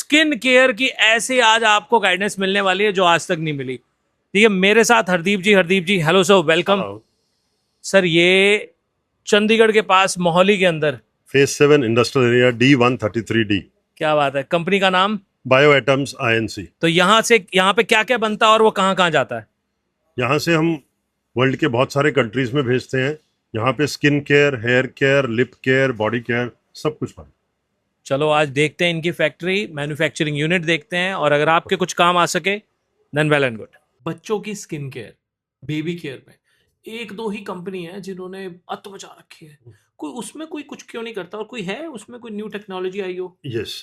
Skin care की ऐसे आज आपको गाइडेंस मिलने वाली है जो आज तक नहीं मिली। ठीक है, मेरे साथ Hardeep ji. Hardeep ji hello sir, welcome. Hello. Sir ये चंडीगढ़ के पास मोहाली के अंदर, फेज 7 इंडस्ट्रियल एरिया D133D। क्या बात है, कंपनी का नाम? Bio atoms INC। तो यहाँ पे क्या क्या बनता है और वो कहाँ कहाँ जाता है? यहाँ से हम वर्ल्ड के बहुत सारे कंट्रीज में भेजते हैं। यहाँ पे skin care, hair care, lip care, body care सब कुछ बनता चलो आज देखते हैं इनकी फैक्ट्री, मैन्युफैक्चरिंग यूनिट देखते हैं, और अगर आपके कुछ काम आ सके देन वेल एंड गुड। बच्चों की स्किन केयर, बेबी केयर में एक दो ही कंपनी है जिन्होंने अत मचा रखी है। कोई उसमें कोई कुछ क्यों नहीं करता, और कोई है उसमें कोई न्यू टेक्नोलॉजी आई हो? है। यस,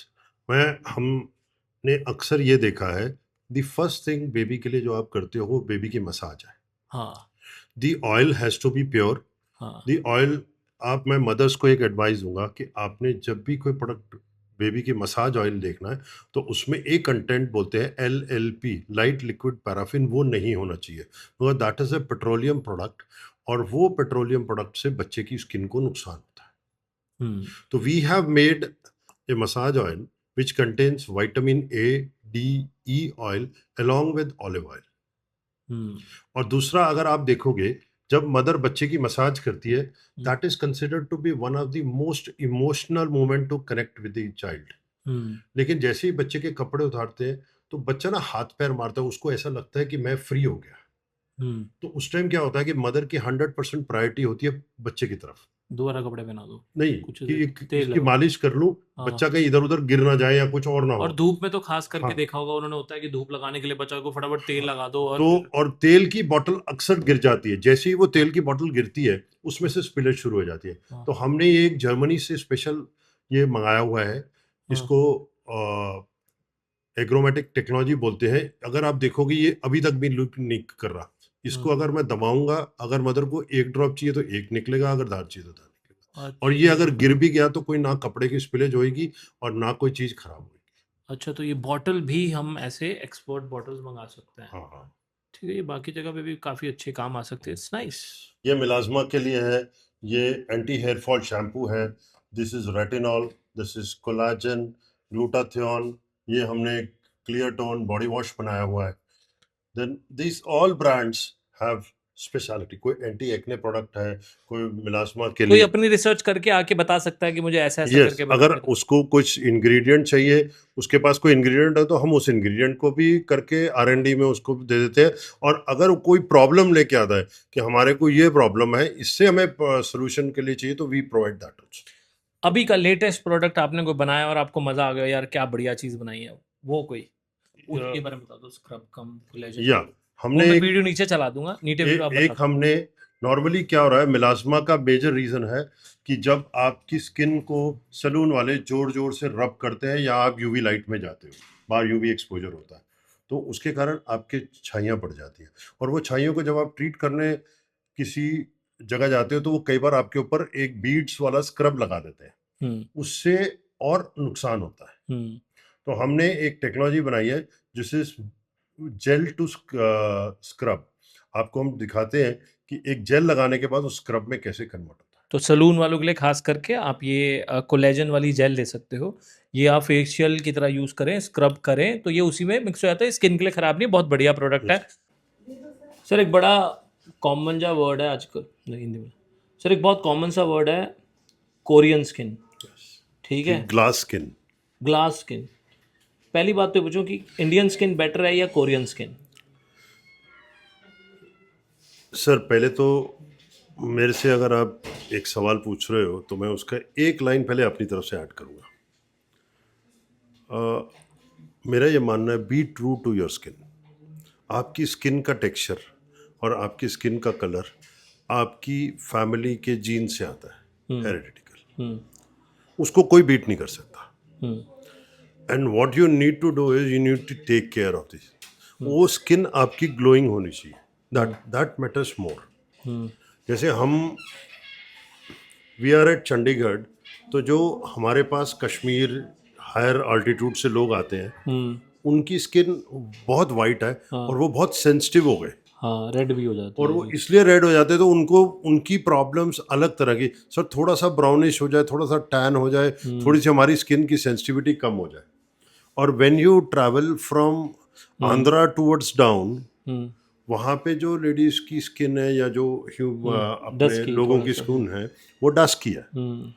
मैं हमने अक्सर ये देखा है, द फर्स्ट थिंग बेबी के लिए जो आप करते हो बेबी की मसाज है। हाँ। The oil has to be pure. हाँ। दी ऑयल, मैं मदर्स को एक एडवाइस दूंगा कि आपने जब भी कोई प्रोडक्ट बेबी की मसाज ऑयल देखना है तो उसमें एक कंटेंट बोलते हैं LLP, लाइट लिक्विड पैराफिन, वो नहीं होना चाहिए, because that is a petroleum product, और वो पेट्रोलियम प्रोडक्ट से बच्चे की स्किन को नुकसान होता है। तो we have made a massage oil which contains vitamin A, D, E oil along with olive oil. और दूसरा, अगर आप देखोगे जब मदर बच्चे की मसाज करती है, that is considered to be one of the most emotional moment to connect with the child. लेकिन जैसे ही बच्चे के कपड़े उतारते हैं तो बच्चा ना हाथ पैर मारता है, उसको ऐसा लगता है कि मैं फ्री हो गया। तो उस टाइम क्या होता है कि मदर की 100% प्रायोरिटी होती है बच्चे की तरफ। दोबारा कपड़े पहना दो, नहीं कुछ कि तेल इसकी लगाओ। मालिश कर लूं, हाँ। बच्चा कहीं इधर उधर गिर ना जाए या कुछ और ना और हो। धूप में तो खास करके हाँ। देखा होगा उन्होंने, होता है कि धूप लगाने के लिए बच्चा को फटाफट तेल लगा दो, और तो और तेल की बोतल अक्सर गिर जाती है, जैसे ही वो तेल की बोतल गिरती है उसमें से स्पिलेज शुरू हो जाती है। हाँ। तो हमने ये एक जर्मनी से स्पेशल ये मंगाया हुआ है, हाँ। इसको एग्रोमेटिक टेक्नोलॉजी बोलते हैं। अगर आप देखोगे ये अभी तक भी लीक नहीं कर रहा। इसको अगर मैं दबाऊंगा, अगर मदर को एक ड्रॉप चाहिए तो एक निकलेगा, अगर दार चाहिए तो दार निकलेगा। और ये अगर गिर भी गया तो कोई ना कपड़े की स्पिलेज होगी और ना कोई चीज खराब होगी। अच्छा, तो ये बॉटल भी हम ऐसे एक्सपोर्ट बॉटल्स मंगा सकते हैं? हाँ हाँ। ठीक है, ये बाकी जगह पे भी काफी अच्छे काम आ सकते हैं। It's nice. ये मिलाजमा के लिए है, ये एंटी हेयर फॉल शैम्पू है। This is retinol, this is collagen, glutathione. ये हमने क्लियर टोन बॉडी वॉश बनाया हुआ है। Then this all brands have speciality. कोई एंटी एक्ने प्रोडक्ट है, कोई मिलाजमा के कोई लिए। अपनी रिसर्च करके आके बता सकता है कि मुझे ऐसा ऐसा यस, करके अगर बना के उसको कुछ इंग्रेडिएंट चाहिए, उसके पास कोई इंग्रेडिएंट है तो हम उस इंग्रेडिएंट को भी करके R&D में उसको दे देते हैं। और अगर कोई प्रॉब्लम लेके आता है कि हमारे को ये प्रॉब्लम है, इससे हमें सोल्यूशन के लिए चाहिए, तो वी प्रोवाइड दैट आल्सो। अभी का लेटेस्ट प्रोडक्ट आपने कोई बनाया और आपको मजा आ गया, यार क्या बढ़िया चीज बनाई है, वो कोई उसके बारे में बता दो। स्क्रब कम कोलेजन, या वो हमने मैं एक वीडियो नीचे चला दूंगा, नीचे वीडियो आप बता एक दो। हमने नॉर्मली क्या हो रहा है, मिलाजमा का मेजर रीजन है कि जब आपकी स्किन को सैलून वाले जोर जोर से रब करते हैं या आप यूवी लाइट में जाते हो, बाहर यूवी एक्सपोजर होता है, तो उसके कारण आपके छाइयाँ पड़ जाती हैं। और वो छाइयों को जब आप ट्रीट करने किसी जगह जाते हो तो वो कई बार आपके ऊपर एक बीड्स वाला स्क्रब लगा देते हैं, उससे और नुकसान होता है। तो हमने एक टेक्नोलॉजी बनाई है जिसे जेल टू स्क्रब। आपको हम दिखाते हैं कि एक जेल लगाने के बाद उस स्क्रब में कैसे कन्वर्ट होता है। तो सलून वालों के लिए खास करके आप ये कोलेजन वाली जेल ले सकते हो। ये आप फेशियल की तरह यूज करें, स्क्रब करें तो ये उसी में मिक्स हो जाता है, स्किन के लिए खराब नहीं, बहुत बढ़िया प्रोडक्ट है। सर एक बड़ा कॉमन सा वर्ड है आजकल हिंदी में, सर एक बहुत कॉमन सा वर्ड है, कोरियन स्किन। ठीक है, ग्लास स्किन। Glass skin. पहली बात तो पूछूं कि इंडियन स्किन बेटर है या कोरियन स्किन? सर पहले तो मेरे से अगर आप एक सवाल पूछ रहे हो तो मैं उसका एक लाइन पहले अपनी तरफ से ऐड करूँगा। मेरा ये मानना है, be true to your skin. आपकी स्किन का टेक्सचर और आपकी स्किन का कलर आपकी फैमिली के जीन से आता है, हेरिडिटिकल। उसको कोई बीट नहीं कर सकता। And what you need to do is you need to take care of this. वो स्किन आपकी ग्लोइंग होनी चाहिए, दैट मैटर्स मोर। जैसे हम वी आर एट चंडीगढ़, तो जो हमारे पास कश्मीर हायर अल्टीट्यूड से लोग आते हैं, उनकी स्किन बहुत वाइट है और वो बहुत सेंसिटिव हो गए। हाँ, रेड भी हो जाती और है। वो इसलिए रेड हो जाते हैं, तो उनको उनकी प्रॉब्लम्स अलग तरह की। सर थोड़ा सा ब्राउनिश हो जाए, थोड़ा सा टैन हो जाए, थोड़ी सी हमारी स्किन की सेंसिटिविटी कम हो जाए, और when you travel from Andhra towards down, hmm वहाँ पे जो लेडीज की स्किन है या जो अपने dusky लोगों थोड़ा की सा। स्किन है वो डस्की है, hmm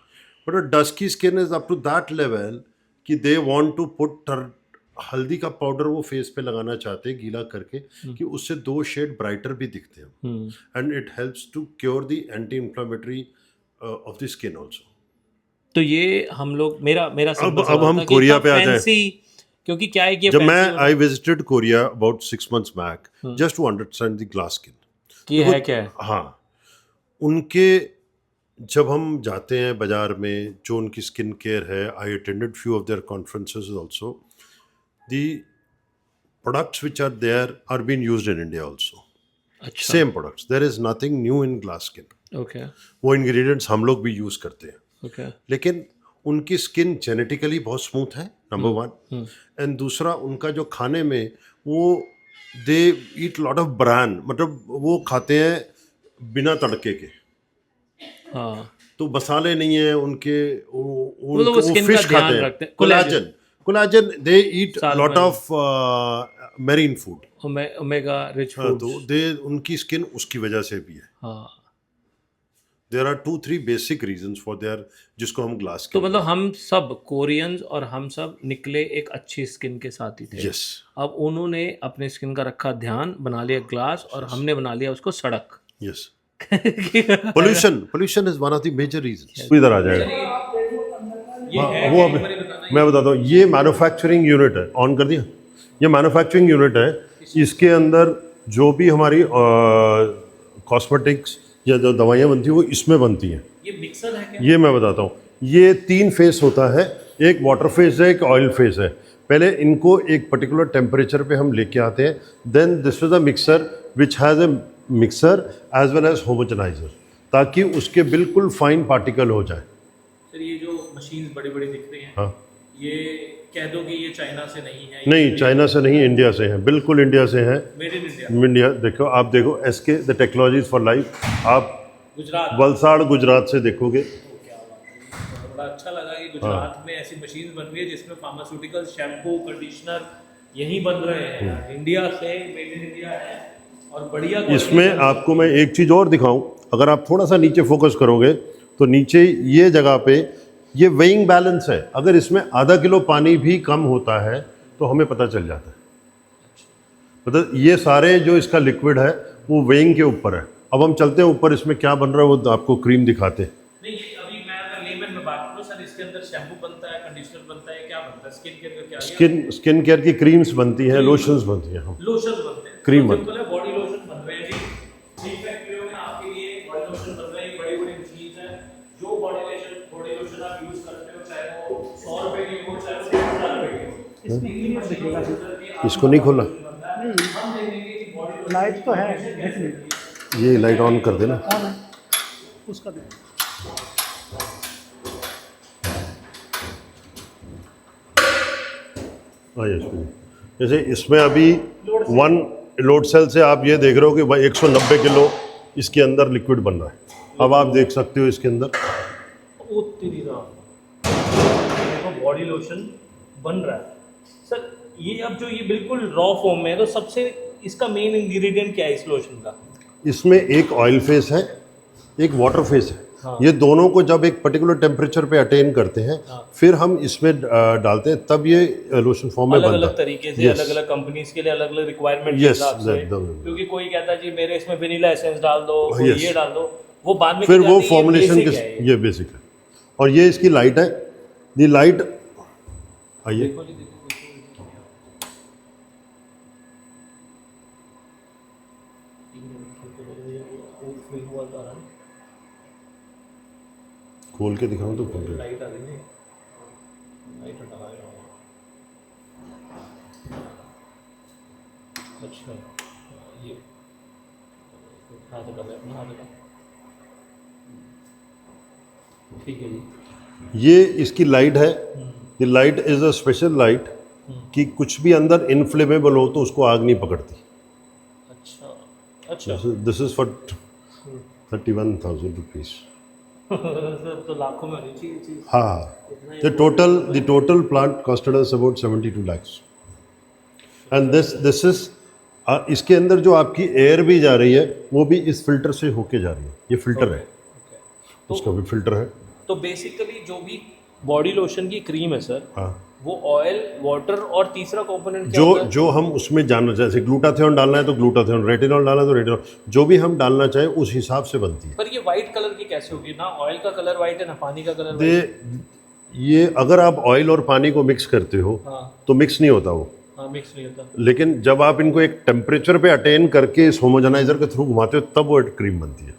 but dusky skin is up to that level कि दे वांट टू पुट हल्दी का पाउडर वो फेस पे लगाना चाहते हैं गीला करके कि उससे 2 शेड ब्राइटर भी दिखते हैं, hmm and it helps to cure the anti inflammatory of the skin also. तो ये हम लोग मेरा मेरा सिंपल अब सवाल हम था कि कोरिया इतना पे आ जाएं। फैंसी, क्योंकि क्या है कि ये जब मैं fancy I visited Korea about 6 months back just to understand the glass skin. कि है क्या है। हाँ, उनके जब हम जाते हैं बाजार में, जो उनकी स्किन केयर है, I attended few of their conferences also, the products which are there are been used in India also, अच्छा same products, there is nothing new in glass skin. Okay वो इंग्रेडिएंट्स हम लोग भी use करते हैं, okay लेकिन उनकी skin genetically बहुत स्मूथ है, नंबर वन, एंड दूसरा उनका जो खाने में वो they eat lot of bran, मतलब वो खाते हैं बिना तड़के के, हाँ तो मसाले नहीं है उनके, मतलब वो वो स्किन का फिश खाते ध्यान हैं, रखते हैं। Collagen, collagen they eat lot Salmon. Of marine food, omega rich हाँ, तो फूड्स। दे उनकी स्किन उसकी वजह से भी है। हाँ there are 2-3 basic reasons for there, जिसको हम ग्लास तो के, मतलब हम सब कोरियंस और हम सब निकले एक अच्छी स्किन के साथ ही थे। यस अब उन्होंने अपने स्किन का रखा ध्यान, बना लिया ग्लास, और हमने बना लिया उसको सड़क। Yes, pollution is one of the major reasons. इधर आ जाएगा, वो अब मैं बताता हूँ, ये मैन्युफैक्चरिंग यूनिट है, ऑन कर दिया, ये मैन्युफैक्चरिंग यूनिट है, इसके अंदर जो भी हमारी कॉस्मेटिक्स या जो दवाइयाँ बनती हैं वो इसमें बनती हैं। ये मिक्सर है क्या? ये मैं बताता हूँ, ये 3 फेस होता है, एक वाटर फेस है, एक ऑयल फेस है। पहले इनको एक पर्टिकुलर टेम्परेचर पे हम लेके आते हैं, then this is a mixer which has a mixer as well as homogeniser, ताकि उसके बिल्कुल फाइन पार्टिकल हो जाए। सर ये जो मशीन बड़ी बड़ी दिख रही हैं, हाँ, ये कह दो कि ये चाइना से नहीं है, नहीं चाइना से नहीं, इंडिया से हैं, बिल्कुल इंडिया से हैं। मेड इन इंडिया, इंडिया, देखो आप देखो SK the technologies for life, आप गुजरात। वलसाड़ गुजरात से देखोगे। क्या बात है, बड़ा अच्छा लगा कि गुजरात में ऐसी मशीन बन रही है जिसमें फार्मास्यूटिकल, शैम्पू, कंडीशनर यहीं बन रहे हैं, इंडिया से, मेड इन इंडिया है और बढ़िया। इसमें आपको मैं एक चीज़ और दिखाऊं, अगर आप थोड़ा सा नीचे फोकस करोगे तो नीचे ये जगह पे ये वेइंग बैलेंस है, अगर इसमें आधा किलो पानी भी कम होता है तो हमें पता चल जाता है। मतलब ये सारे जो इसका लिक्विड है वो वेइंग के ऊपर है। अब हम चलते हैं ऊपर, इसमें क्या बन रहा है वो आपको क्रीम दिखाते हैं। नहीं, ये अभी मैं अगर लेमन में बात करूं सर, इसके अंदर शैम्पू बनता है, कंडीशनर बनता है, क्या बनता है, स्किन केयर का क्या? स्किन केयर की क्रीम्स बनती हैं, लोशंस बनती हैं, हम लोशन बनते हैं, क्रीम तो बनती सिंपल है, बॉडी लोशन बन रहे हैं जी। ठीक फैक्ट्रियों में आपके लिए बॉडी लोशन बन रहे हैं, बड़ी-बड़ी मशीन्स हैं। जो बॉडी लोशन आप यूज करते हो, चाहे वो 100 रुपए की हो, चाहे वो 1,500 रुपए की हो, इसमें मशीन इसको नहीं खोला, हम देखेंगे कि बॉडी लाइट तो है, देख लीजिए। ये लाइट ऑन कर देना। ऑन है, उसका दे। हाँ, जैसे इसमें अभी 1 लोड सेल से आप ये देख रहे हो कि भाई 190 किलो इसके अंदर लिक्विड बन रहा है। अब आप देख सकते हो इसके अंदर ओ तेरी राम, बॉडी लोशन बन रहा है सर। ये अब जो ये बिल्कुल रॉ फॉर्म में है, तो सबसे इसका मेन इंग्रेडिएंट क्या है इस लोशन का? इसमें एक ऑयल फेस है, एक वाटर फेस है। हाँ। ये दोनों को जब एक पर्टिकुलर टेम्परेचर पे अटेन करते हैं, हाँ। फिर हम इसमें डालते हैं, तब ये लोशन फॉर्म में अलग बनता अलग है। तरीके से, Yes. अलग अलग कंपनीज के लिए अलग अलग रिक्वायरमेंट के Yes, हिसाब से, एकदम। क्योंकि कोई कहता है जी मेरे इसमें वेनिला एसेंस डाल दो, कोई Yes. ये डाल दो, वो बाद में फिर क्या वो कहते हैं, ये फॉर्मुलेशन basic के है ये। ये बेसिक है। और ये इसकी लाइट है, ये लाइट आइए, देखो जी, देखो, देखो, खोल के दिखाऊं तो खोल के। लाइट आ गई नहीं, लाइट हटा रहा हूँ। अच्छा, ये हाथ हटा ले, अपना हाथ हटा। ठीक है जी। ये इसकी लाइट है, ये light is a special light कि कुछ भी अंदर इनफ्लेमेबल हो तो उसको आग नहीं पकड़ती। अच्छा अच्छा this is for 31,000 rupees. Sir तो लाखों में होनी चाहिए चीज। हाँ, the total plant costed us about 72 lakhs and this is इसके अंदर जो आपकी एयर भी जा रही है वो भी इस फिल्टर से होके जा रही है, ये फिल्टर है, उसका भी फिल्टर है। तो बेसिकली जो भी बॉडी लोशन की क्रीम है सर, हाँ, वो ऑयल, वाटर और तीसरा कंपोनेंट क्या होता है? जो हम उसमें जानना चाहे, जैसे ग्लूटाथियोन डालना है तो ग्लूटाथियोन, रेटिनॉल डालना है तो रेटिनॉल, जो भी हम डालना चाहें उस हिसाब से बनती है। पर ये वाइट कलर की कैसे होगी? ना ऑयल का कलर वाइट है ना पानी का कलर दे वाइट। ये अगर आप ऑयल और पानी को मिक्स करते हो हाँ तो मिक्स नहीं होता वो, हाँ, मिक्स नहीं होता। लेकिन जब आप इनको एक टेम्परेचर पे अटेन करके इस होमोजेनाइजर के थ्रू घुमाते हो तब वो क्रीम बनती है।